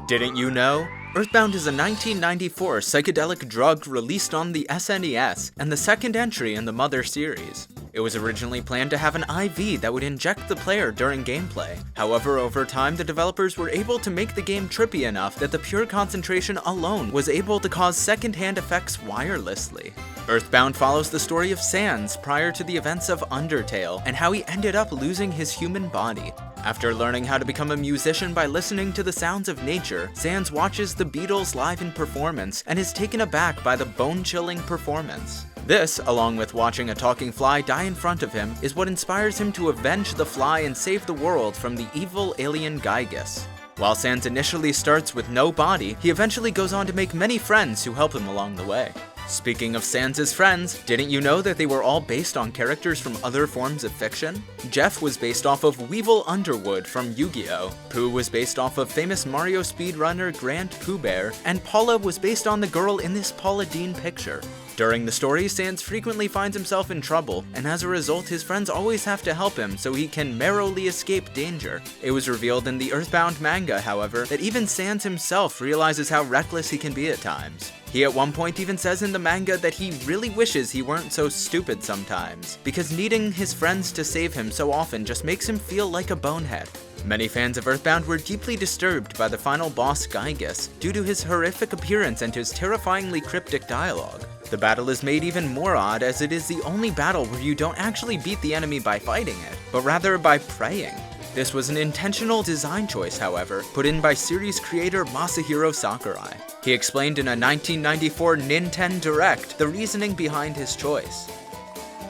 Didn't you know? EarthBound is a 1994 psychedelic drug released on the SNES, and the second entry in the Mother series. It was originally planned to have an IV that would inject the player during gameplay. However, over time, the developers were able to make the game trippy enough that the pure concentration alone was able to cause secondhand effects wirelessly. EarthBound follows the story of Sans prior to the events of Undertale, and how he ended up losing his human body. After learning how to become a musician by listening to the sounds of nature, Sans watches the Beatles live in performance and is taken aback by the bone-chilling performance. This, along with watching a talking fly die in front of him, is what inspires him to avenge the fly and save the world from the evil alien Gygus. While Sans initially starts with no body, he eventually goes on to make many friends who help him along the way. Speaking of Sans' friends, didn't you know that they were all based on characters from other forms of fiction? Jeff was based off of Weevil Underwood from Yu-Gi-Oh! Pooh was based off of famous Mario speedrunner Grand Pooh Bear, and Paula was based on the girl in this Paula Deen picture. During the story, Sans frequently finds himself in trouble, and as a result, his friends always have to help him so he can merrily escape danger. It was revealed in the EarthBound manga, however, that even Sans himself realizes how reckless he can be at times. He at one point even says in the manga that he really wishes he weren't so stupid sometimes, because needing his friends to save him so often just makes him feel like a bonehead. Many fans of EarthBound were deeply disturbed by the final boss Gygus due to his horrific appearance and his terrifyingly cryptic dialogue. The battle is made even more odd as it is the only battle where you don't actually beat the enemy by fighting it, but rather by praying. This was an intentional design choice, however, put in by series creator Masahiro Sakurai. He explained in a 1994 Nintendo Direct the reasoning behind his choice.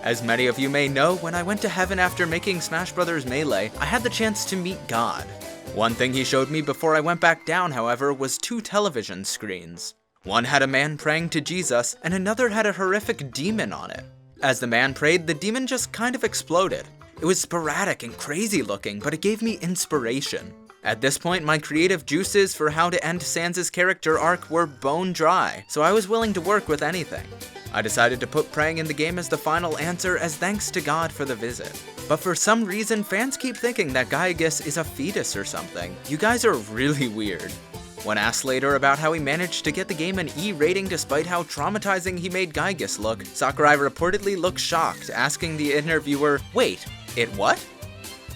As many of you may know, when I went to heaven after making Smash Bros. Melee, I had the chance to meet God. One thing he showed me before I went back down, however, was 2 television screens. One had a man praying to Jesus, and another had a horrific demon on it. As the man prayed, the demon just kind of exploded. It was sporadic and crazy looking, but it gave me inspiration. At this point, my creative juices for how to end Sans' character arc were bone dry, so I was willing to work with anything. I decided to put praying in the game as the final answer as thanks to God for the visit. But for some reason, fans keep thinking that Gygus is a fetus or something. You guys are really weird. When asked later about how he managed to get the game an E rating despite how traumatizing he made Gygus look, Sakurai reportedly looked shocked, asking the interviewer, "Wait, it what?"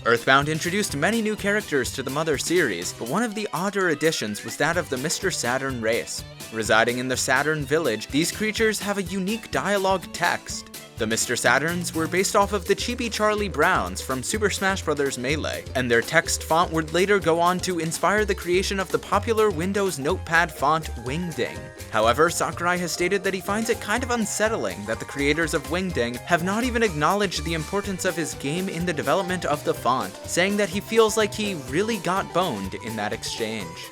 EarthBound introduced many new characters to the Mother series, but one of the odder additions was that of the Mr. Saturn race. Residing in the Saturn village, these creatures have a unique dialogue text. The Mr. Saturns were based off of the Chibi Charlie Browns from Super Smash Bros. Melee, and their text font would later go on to inspire the creation of the popular Windows notepad font Wingding. However, Sakurai has stated that he finds it kind of unsettling that the creators of Wingding have not even acknowledged the importance of his game in the development of the font, saying that he feels like he really got boned in that exchange.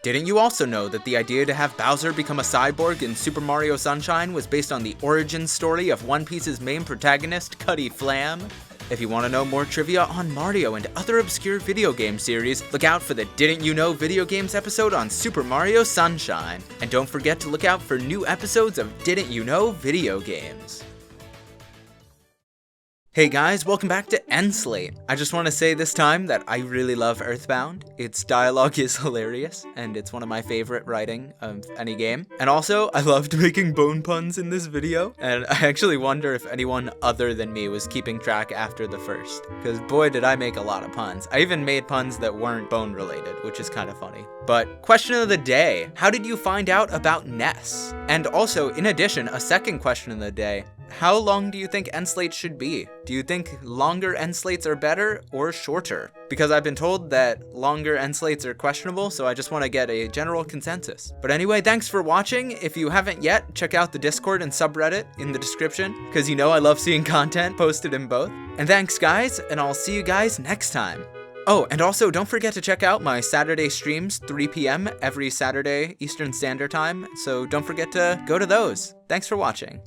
Didn't you also know that the idea to have Bowser become a cyborg in Super Mario Sunshine was based on the origin story of One Piece's main protagonist, Cutty Flam? If you want to know more trivia on Mario and other obscure video game series, look out for the Didn't You Know video games episode on Super Mario Sunshine. And don't forget to look out for new episodes of Didn't You Know video games. Hey guys, welcome back to Enslate. I just want to say this time that I really love EarthBound. Its dialogue is hilarious, and it's one of my favorite writing of any game. And also, I loved making bone puns in this video, and I actually wonder if anyone other than me was keeping track after the first, because boy did I make a lot of puns. I even made puns that weren't bone related, which is kind of funny. But question of the day, how did you find out about NES? And also, in addition, a second question of the day, how long do you think end slates should be? Do you think longer end slates are better or shorter? Because I've been told that longer end slates are questionable, so I just want to get a general consensus. But anyway, thanks for watching. If you haven't yet, check out the Discord and subreddit in the description, because you know I love seeing content posted in both. And thanks guys, and I'll see you guys next time. Oh, and also don't forget to check out my Saturday streams, 3 p.m. every Saturday Eastern Standard Time, so don't forget to go to those. Thanks for watching.